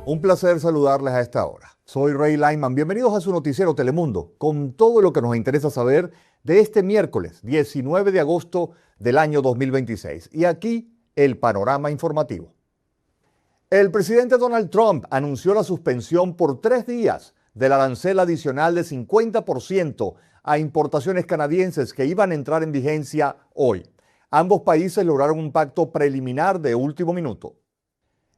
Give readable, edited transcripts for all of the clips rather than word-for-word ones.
Un placer saludarles a esta hora. Soy Ray Lyman. Bienvenidos a su noticiero Telemundo, con todo lo que nos interesa saber de este miércoles 19 de agosto del año 2026. Y aquí el panorama informativo. El presidente Donald Trump anunció la suspensión por 3 días del arancel adicional de 50% a importaciones canadienses que iban a entrar en vigencia hoy. Ambos países lograron un pacto preliminar de último minuto.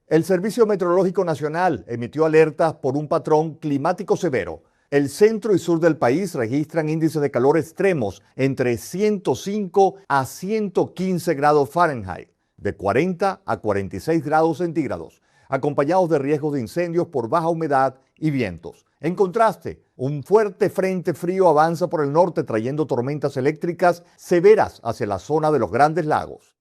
El Servicio Meteorológico Nacional emitió alertas por un patrón climático severo. El centro y sur del país registran índices de calor extremos entre 105 a 115 grados Fahrenheit, de 40 a 46 grados centígrados, acompañados de riesgos de incendios por baja humedad y vientos. En contraste, un fuerte frente frío avanza por el norte trayendo tormentas eléctricas severas hacia la zona de los Grandes Lagos.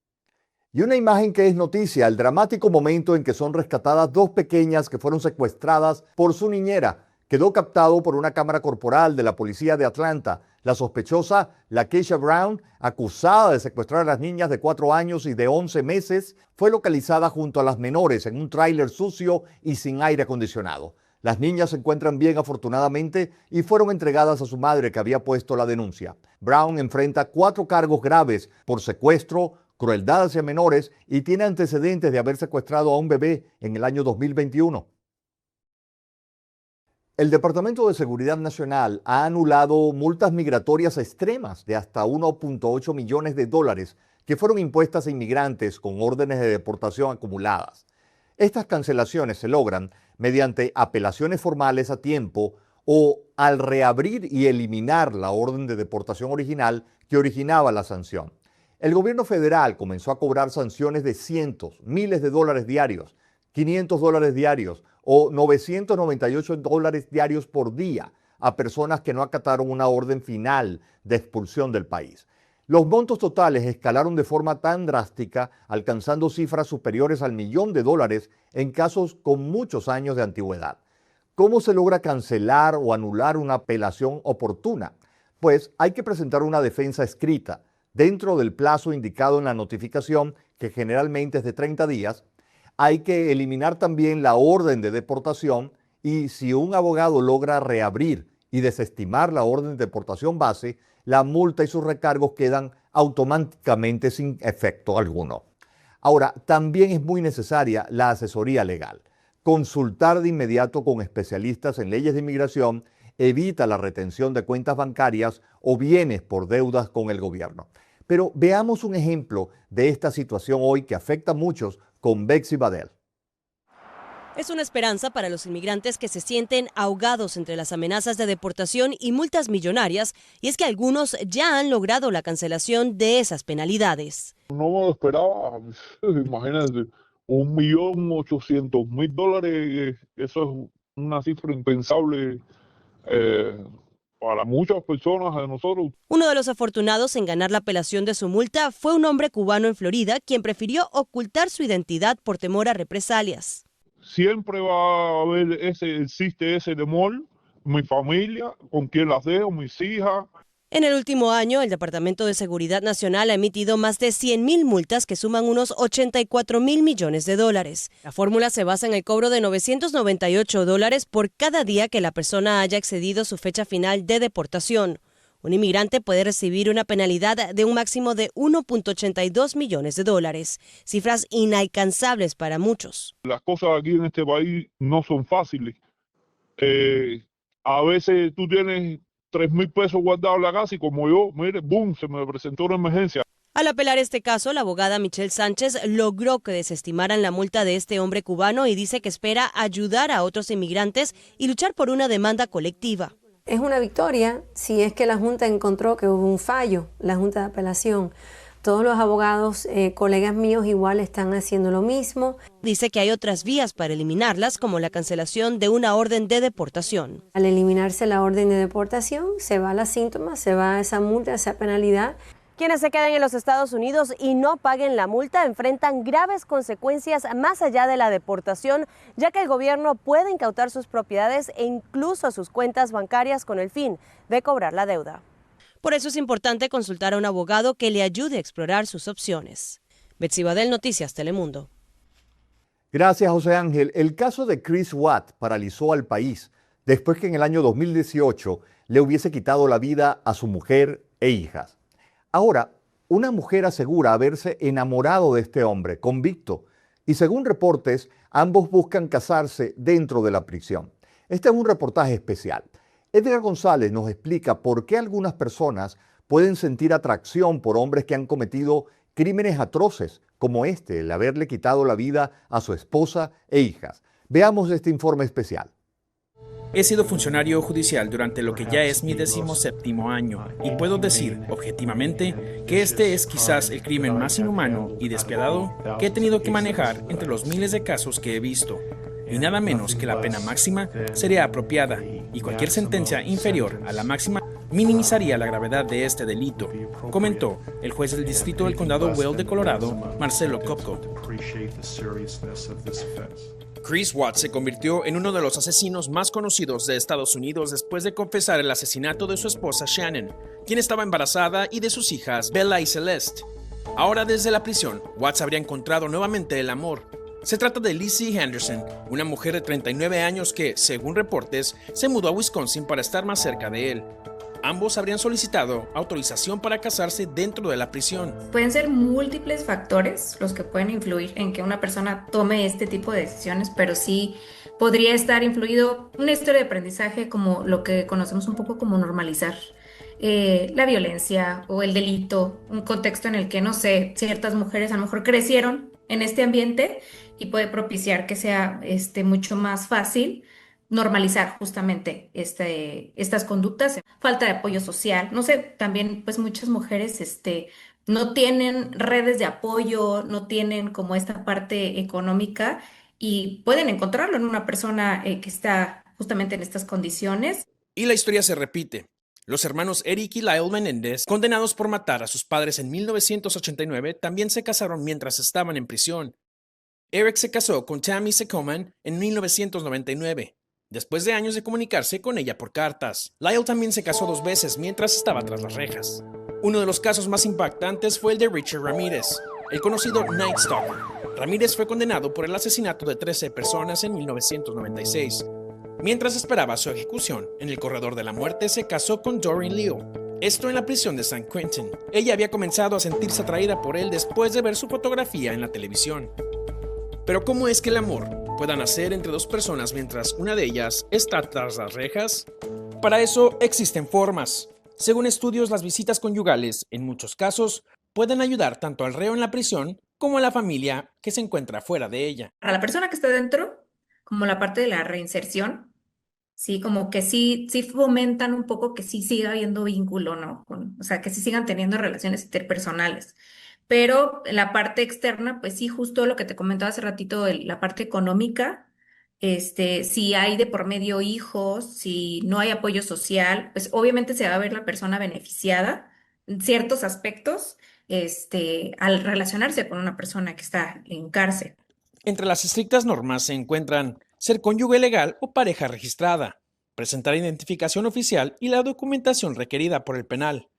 Y una imagen que es noticia, el dramático momento en que son rescatadas 2 pequeñas que fueron secuestradas por su niñera, quedó captado por una cámara corporal de la policía de Atlanta. La sospechosa, Lakeisha Brown, acusada de secuestrar a las niñas de 4 años y de 11 meses, fue localizada junto a las menores en un tráiler sucio y sin aire acondicionado. Las niñas se encuentran bien afortunadamente y fueron entregadas a su madre que había puesto la denuncia. Brown enfrenta 4 cargos graves por secuestro, crueldad hacia menores y tiene antecedentes de haber secuestrado a un bebé en el año 2021. El Departamento de Seguridad Nacional ha anulado multas migratorias extremas de hasta 1.8 millones de dólares que fueron impuestas a inmigrantes con órdenes de deportación acumuladas. Estas cancelaciones se logran mediante apelaciones formales a tiempo o al reabrir y eliminar la orden de deportación original que originaba la sanción. El gobierno federal comenzó a cobrar sanciones de cientos, miles de dólares diarios, $500 diarios o $998 diarios por día a personas que no acataron una orden final de expulsión del país. Los montos totales escalaron de forma tan drástica, alcanzando cifras superiores al $1.000.000 en casos con muchos años de antigüedad. ¿Cómo se logra cancelar o anular una apelación oportuna? Pues hay que presentar una defensa escrita dentro del plazo indicado en la notificación, que generalmente es de 30 días, hay que eliminar también la orden de deportación y si un abogado logra reabrir y desestimar la orden de deportación base, la multa y sus recargos quedan automáticamente sin efecto alguno. Ahora, también es muy necesaria la asesoría legal. Consultar de inmediato con especialistas en leyes de inmigración evita la retención de cuentas bancarias o bienes por deudas con el gobierno. Pero veamos un ejemplo de esta situación hoy que afecta a muchos con Betsy Badel. Es una esperanza para los inmigrantes que se sienten ahogados entre las amenazas de deportación y multas millonarias, y es que algunos ya han logrado la cancelación de esas penalidades. No me lo esperaba, imagínense, $1.800.000, eso es una cifra impensable para muchas personas de nosotros. Uno de los afortunados en ganar la apelación de su multa fue un hombre cubano en Florida, quien prefirió ocultar su identidad por temor a represalias. Siempre va a haber existe ese temor, mi familia, con quien las dejo, mis hijas. En el último año, el Departamento de Seguridad Nacional ha emitido más de 100.000 multas que suman unos $84.000 millones. La fórmula se basa en el cobro de $998 por cada día que la persona haya excedido su fecha final de deportación. Un inmigrante puede recibir una penalidad de un máximo de $1.82 millones, cifras inalcanzables para muchos. Las cosas aquí en este país no son fáciles. A veces tú tienes $3,000 guardados en la casa y como yo, mire, boom, se me presentó una emergencia. Al apelar este caso, la abogada Michelle Sánchez logró que desestimaran la multa de este hombre cubano y dice que espera ayudar a otros inmigrantes y luchar por una demanda colectiva. Es una victoria si es que la Junta encontró que hubo un fallo, la Junta de Apelación. Todos los abogados, colegas míos, igual están haciendo lo mismo. Dice que hay otras vías para eliminarlas, como la cancelación de una orden de deportación. Al eliminarse la orden de deportación, se va la síntoma, se va esa multa, esa penalidad. Quienes se queden en los Estados Unidos y no paguen la multa enfrentan graves consecuencias más allá de la deportación, ya que el gobierno puede incautar sus propiedades e incluso sus cuentas bancarias con el fin de cobrar la deuda. Por eso es importante consultar a un abogado que le ayude a explorar sus opciones. Betsy Badel, Noticias Telemundo. Gracias, José Ángel. El caso de Chris Watts paralizó al país después que en el año 2018 le hubiese quitado la vida a su mujer e hijas. Ahora, una mujer asegura haberse enamorado de este hombre, convicto, y según reportes, ambos buscan casarse dentro de la prisión. Este es un reportaje especial. Edgar González nos explica por qué algunas personas pueden sentir atracción por hombres que han cometido crímenes atroces, como este, el haberle quitado la vida a su esposa e hijas. Veamos este informe especial. He sido funcionario judicial durante lo que ya es mi 17º año y puedo decir, objetivamente, que este es quizás el crimen más inhumano y despiadado que he tenido que manejar entre los miles de casos que he visto. Y nada menos que la pena máxima sería apropiada y cualquier sentencia inferior a la máxima minimizaría la gravedad de este delito, comentó el juez del distrito del condado Will de Colorado, Marcelo Kopko. Chris Watts se convirtió en uno de los asesinos más conocidos de Estados Unidos después de confesar el asesinato de su esposa Shannon, quien estaba embarazada, y de sus hijas Bella y Celeste. Ahora, desde la prisión, Watts habría encontrado nuevamente el amor. Se trata de Lizzie Henderson, una mujer de 39 años que, según reportes, se mudó a Wisconsin para estar más cerca de él. Ambos habrían solicitado autorización para casarse dentro de la prisión. Pueden ser múltiples factores los que pueden influir en que una persona tome este tipo de decisiones, pero sí podría estar influido una historia de aprendizaje, como lo que conocemos un poco como normalizar la violencia o el delito, un contexto en el que, no sé, ciertas mujeres a lo mejor crecieron en este ambiente y puede propiciar que sea mucho más fácil normalizar justamente estas conductas. Falta de apoyo social, no sé, también pues muchas mujeres no tienen redes de apoyo, no tienen como esta parte económica y pueden encontrarlo en una persona que está justamente en estas condiciones. Y la historia se repite. Los hermanos Eric y Lyle Menéndez, condenados por matar a sus padres en 1989, también se casaron mientras estaban en prisión. Eric se casó con Tammy Secoman en 1999. Después de años de comunicarse con ella por cartas. Lyle también se casó 2 veces mientras estaba tras las rejas. Uno de los casos más impactantes fue el de Richard Ramírez, el conocido Night Stalker. Ramírez fue condenado por el asesinato de 13 personas en 1996. Mientras esperaba su ejecución en el corredor de la muerte, se casó con Doreen Leo. Esto en la prisión de San Quentin. Ella había comenzado a sentirse atraída por él después de ver su fotografía en la televisión. Pero ¿cómo es que el amor pueda nacer entre 2 personas mientras una de ellas está tras las rejas? Para eso existen formas. Según estudios, las visitas conyugales, en muchos casos, pueden ayudar tanto al reo en la prisión como a la familia que se encuentra fuera de ella. Para la persona que está dentro, como la parte de la reinserción, sí, como que sí fomentan un poco que sí siga habiendo vínculo, ¿no? O sea, que sí sigan teniendo relaciones interpersonales. Pero en la parte externa, pues sí, justo lo que te comentaba hace ratito, la parte económica, si hay de por medio hijos, si no hay apoyo social, pues obviamente se va a ver la persona beneficiada en ciertos aspectos, al relacionarse con una persona que está en cárcel. Entre las estrictas normas se encuentran ser cónyuge legal o pareja registrada, presentar identificación oficial y la documentación requerida por el penal,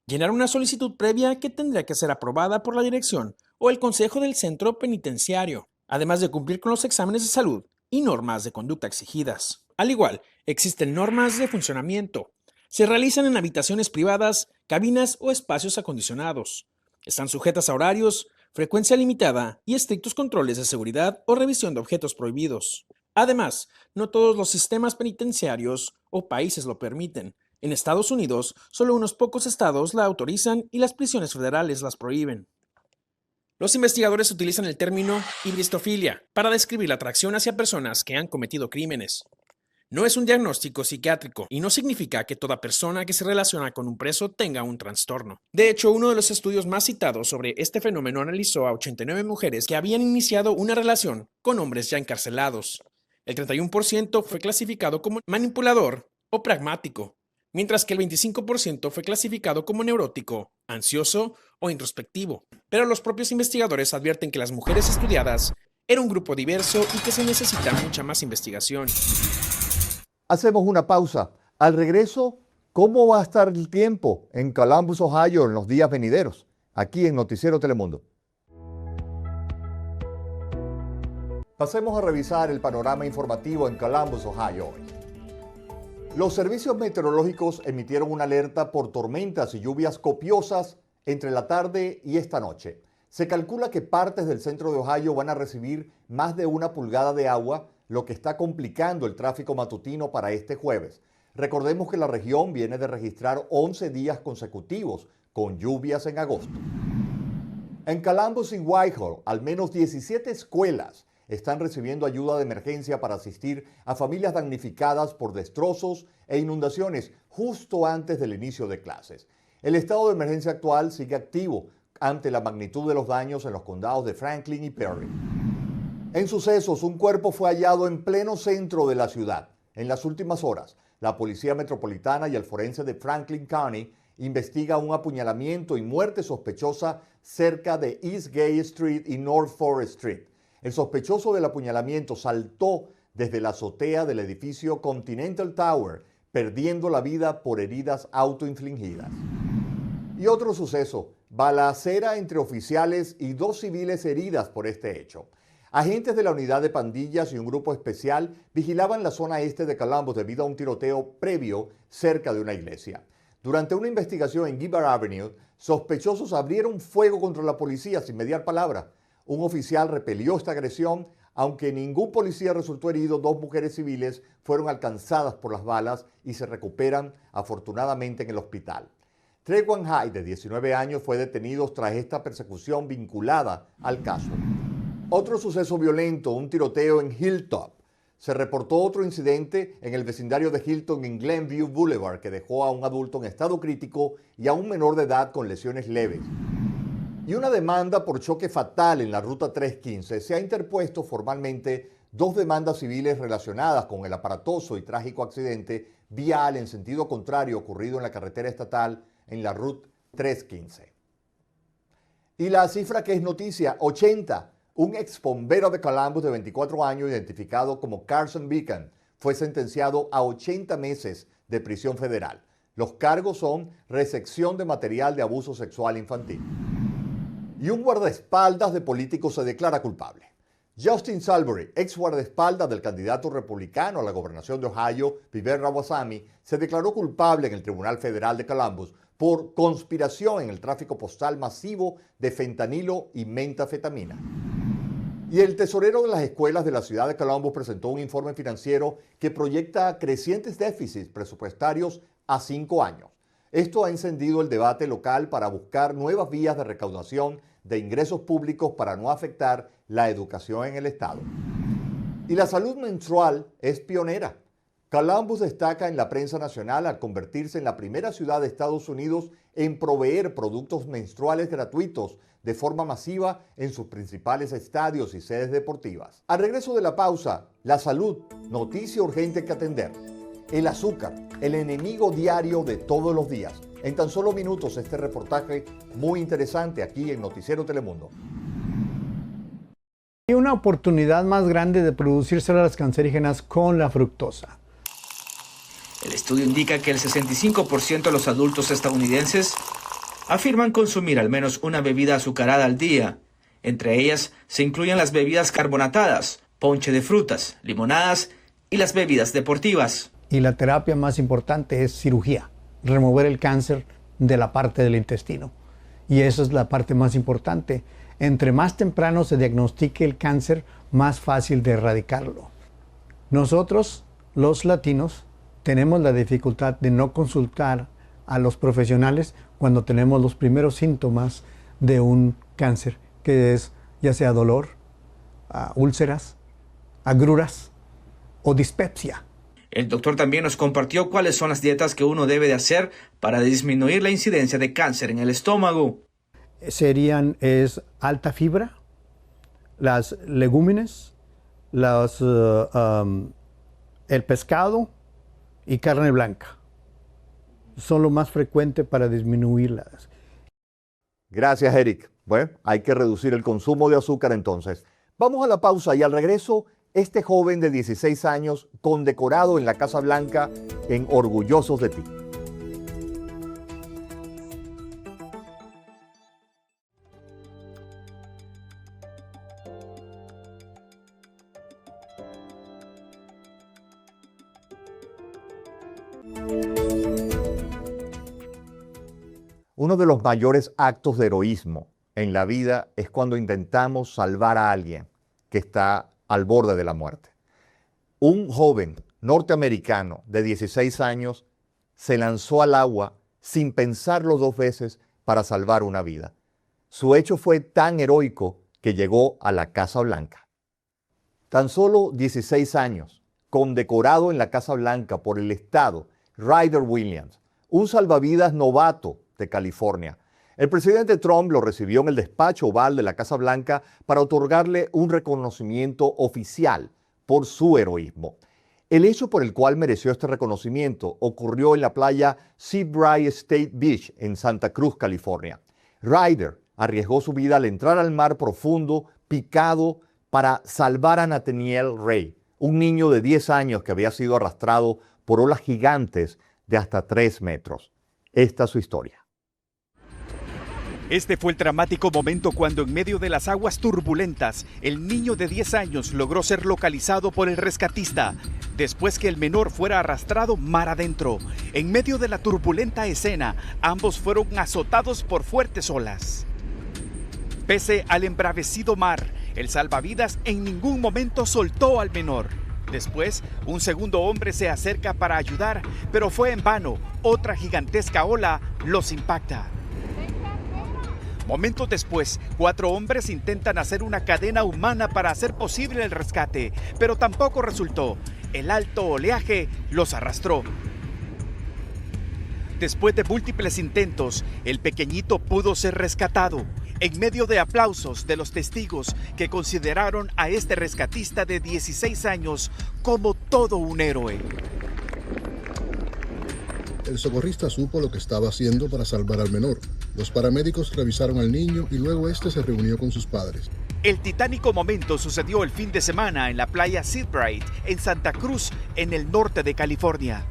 llenar una solicitud previa que tendría que ser aprobada por la dirección o el consejo del centro penitenciario, además de cumplir con los exámenes de salud y normas de conducta exigidas. Al igual, existen normas de funcionamiento. Se realizan en habitaciones privadas, cabinas o espacios acondicionados. Están sujetas a horarios, frecuencia limitada y estrictos controles de seguridad o revisión de objetos prohibidos. Además, no todos los sistemas penitenciarios o países lo permiten. En Estados Unidos, solo unos pocos estados la autorizan y las prisiones federales las prohíben. Los investigadores utilizan el término hibristofilia para describir la atracción hacia personas que han cometido crímenes. No es un diagnóstico psiquiátrico y no significa que toda persona que se relaciona con un preso tenga un trastorno. De hecho, uno de los estudios más citados sobre este fenómeno analizó a 89 mujeres que habían iniciado una relación con hombres ya encarcelados. El 31% fue clasificado como manipulador o pragmático, mientras que el 25% fue clasificado como neurótico, ansioso o introspectivo. Pero los propios investigadores advierten que las mujeres estudiadas eran un grupo diverso y que se necesita mucha más investigación. Hacemos una pausa. Al regreso, ¿cómo va a estar el tiempo en Columbus, Ohio, en los días venideros? Aquí en Noticiero Telemundo. Pasemos a revisar el panorama informativo en Columbus, Ohio hoy. Los servicios meteorológicos emitieron una alerta por tormentas y lluvias copiosas entre la tarde y esta noche. Se calcula que partes del centro de Ohio van a recibir más de 1 pulgada de agua, lo que está complicando el tráfico matutino para este jueves. Recordemos que la región viene de registrar 11 días consecutivos con lluvias en agosto. En Columbus y Whitehall, al menos 17 escuelas están recibiendo ayuda de emergencia para asistir a familias damnificadas por destrozos e inundaciones justo antes del inicio de clases. El estado de emergencia actual sigue activo ante la magnitud de los daños en los condados de Franklin y Perry. En sucesos, un cuerpo fue hallado en pleno centro de la ciudad. En las últimas horas, la Policía Metropolitana y el forense de Franklin County investiga un apuñalamiento y muerte sospechosa cerca de East Gay Street y North Forest Street. El sospechoso del apuñalamiento saltó desde la azotea del edificio Continental Tower, perdiendo la vida por heridas autoinfligidas. Y otro suceso, balacera entre oficiales y 2 civiles heridas por este hecho. Agentes de la unidad de pandillas y un grupo especial vigilaban la zona este de Columbus debido a un tiroteo previo cerca de una iglesia. Durante una investigación en Gibbard Avenue, sospechosos abrieron fuego contra la policía sin mediar palabra. Un oficial repelió esta agresión, aunque ningún policía resultó herido. 2 mujeres civiles fueron alcanzadas por las balas y se recuperan afortunadamente en el hospital. Trewan Hyde, de 19 años, fue detenido tras esta persecución vinculada al caso. Otro suceso violento, un tiroteo en Hilltop. Se reportó otro incidente en el vecindario de Hilton en Glenview Boulevard que dejó a un adulto en estado crítico y a un menor de edad con lesiones leves. Y una demanda por choque fatal en la Ruta 315. Se ha interpuesto formalmente 2 demandas civiles relacionadas con el aparatoso y trágico accidente vial en sentido contrario ocurrido en la carretera estatal en la Ruta 315. Y la cifra que es noticia, 80. Un ex bombero de Columbus de 24 años, identificado como Carson Beacon, fue sentenciado a 80 meses de prisión federal. Los cargos son recepción de material de abuso sexual infantil. Y un guardaespaldas de políticos se declara culpable. Justin Salbury, ex guardaespaldas del candidato republicano a la gobernación de Ohio, Vivek Ramaswamy, se declaró culpable en el Tribunal Federal de Columbus por conspiración en el tráfico postal masivo de fentanilo y metanfetamina. Y el tesorero de las escuelas de la ciudad de Columbus presentó un informe financiero que proyecta crecientes déficits presupuestarios a 5 años. Esto ha encendido el debate local para buscar nuevas vías de recaudación de ingresos públicos para no afectar la educación en el estado. Y la salud menstrual es pionera. Columbus destaca en la prensa nacional al convertirse en la primera ciudad de Estados Unidos en proveer productos menstruales gratuitos de forma masiva en sus principales estadios y sedes deportivas. Al regreso de la pausa, la salud, noticia urgente que atender. El azúcar, el enemigo diario de todos los días. En tan solo minutos este reportaje muy interesante aquí en Noticiero Telemundo. Hay una oportunidad más grande de producir células cancerígenas con la fructosa. El estudio indica que el 65% de los adultos estadounidenses afirman consumir al menos una bebida azucarada al día. Entre ellas se incluyen las bebidas carbonatadas, ponche de frutas, limonadas y las bebidas deportivas. Y la terapia más importante es cirugía, remover el cáncer de la parte del intestino. Y esa es la parte más importante. Entre más temprano se diagnostique el cáncer, más fácil de erradicarlo. Nosotros, los latinos, tenemos la dificultad de no consultar a los profesionales cuando tenemos los primeros síntomas de un cáncer, que es ya sea dolor, úlceras, agruras o dispepsia. El doctor también nos compartió cuáles son las dietas que uno debe de hacer para disminuir la incidencia de cáncer en el estómago. Es alta fibra, las legúmenes, el pescado y carne blanca. Son lo más frecuente para disminuirlas. Gracias, Eric. Bueno, hay que reducir el consumo de azúcar entonces. Vamos a la pausa y al regreso, este joven de 16 años condecorado en la Casa Blanca en Orgullosos de Ti. Uno de los mayores actos de heroísmo en la vida es cuando intentamos salvar a alguien que está al borde de la muerte. Un joven norteamericano de 16 años se lanzó al agua sin pensarlo dos veces para salvar una vida. Su hecho fue tan heroico que llegó a la Casa Blanca. Tan solo 16 años, condecorado en la Casa Blanca por el Estado, Ryder Williams, un salvavidas novato de California. El presidente Trump lo recibió en el despacho oval de la Casa Blanca para otorgarle un reconocimiento oficial por su heroísmo. El hecho por el cual mereció este reconocimiento ocurrió en la playa Seabright State Beach en Santa Cruz, California. Ryder arriesgó su vida al entrar al mar profundo, picado, para salvar a Nathaniel Ray, un niño de 10 años que había sido arrastrado por olas gigantes de hasta 3 metros. Esta es su historia. Este fue el dramático momento cuando en medio de las aguas turbulentas, el niño de 10 años logró ser localizado por el rescatista, después que el menor fuera arrastrado mar adentro. En medio de la turbulenta escena, ambos fueron azotados por fuertes olas. Pese al embravecido mar, el salvavidas en ningún momento soltó al menor. Después, un segundo hombre se acerca para ayudar, pero fue en vano. Otra gigantesca ola los impacta. Momentos después, 4 hombres intentan hacer una cadena humana para hacer posible el rescate, pero tampoco resultó. El alto oleaje los arrastró. Después de múltiples intentos, el pequeñito pudo ser rescatado. En medio de aplausos de los testigos que consideraron a este rescatista de 16 años como todo un héroe. El socorrista supo lo que estaba haciendo para salvar al menor. Los paramédicos revisaron al niño y luego este se reunió con sus padres. El titánico momento sucedió el fin de semana en la playa Seabright, en Santa Cruz, en el norte de California.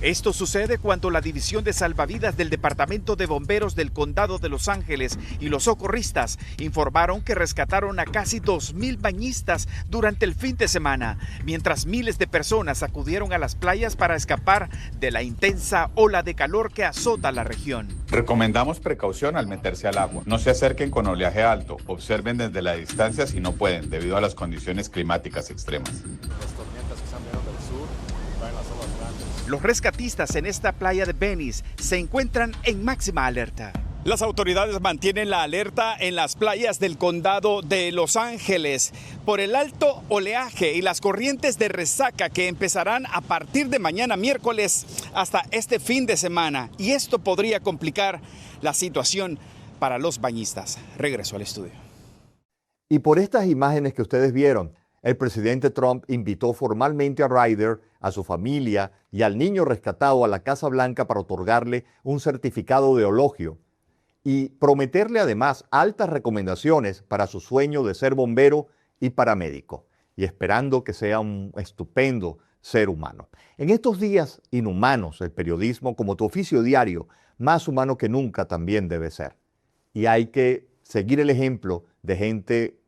Esto sucede cuando la División de Salvavidas del Departamento de Bomberos del Condado de Los Ángeles y los socorristas informaron que rescataron a casi 2,000 bañistas durante el fin de semana, mientras miles de personas acudieron a las playas para escapar de la intensa ola de calor que azota la región. Recomendamos precaución al meterse al agua. No se acerquen con oleaje alto, observen desde la distancia si no pueden, debido a las condiciones climáticas extremas. Los rescatistas en esta playa de Venice se encuentran en máxima alerta. Las autoridades mantienen la alerta en las playas del condado de Los Ángeles por el alto oleaje y las corrientes de resaca que empezarán a partir de mañana miércoles hasta este fin de semana. Y esto podría complicar la situación para los bañistas. Regreso al estudio. Y por estas imágenes que ustedes vieron, el presidente Trump invitó formalmente a Ryder, a su familia y al niño rescatado a la Casa Blanca para otorgarle un certificado de elogio y prometerle además altas recomendaciones para su sueño de ser bombero y paramédico, y esperando que sea un estupendo ser humano. En estos días inhumanos, el periodismo, como tu oficio diario, más humano que nunca también debe ser. Y hay que seguir el ejemplo de gente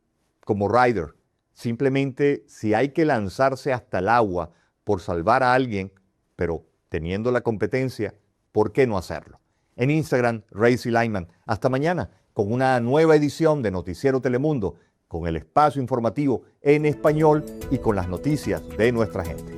como Ryder. Simplemente, si hay que lanzarse hasta el agua por salvar a alguien, pero teniendo la competencia, ¿por qué no hacerlo? En Instagram, Racy Lyman. Hasta mañana con una nueva edición de Noticiero Telemundo, con el espacio informativo en español y con las noticias de nuestra gente.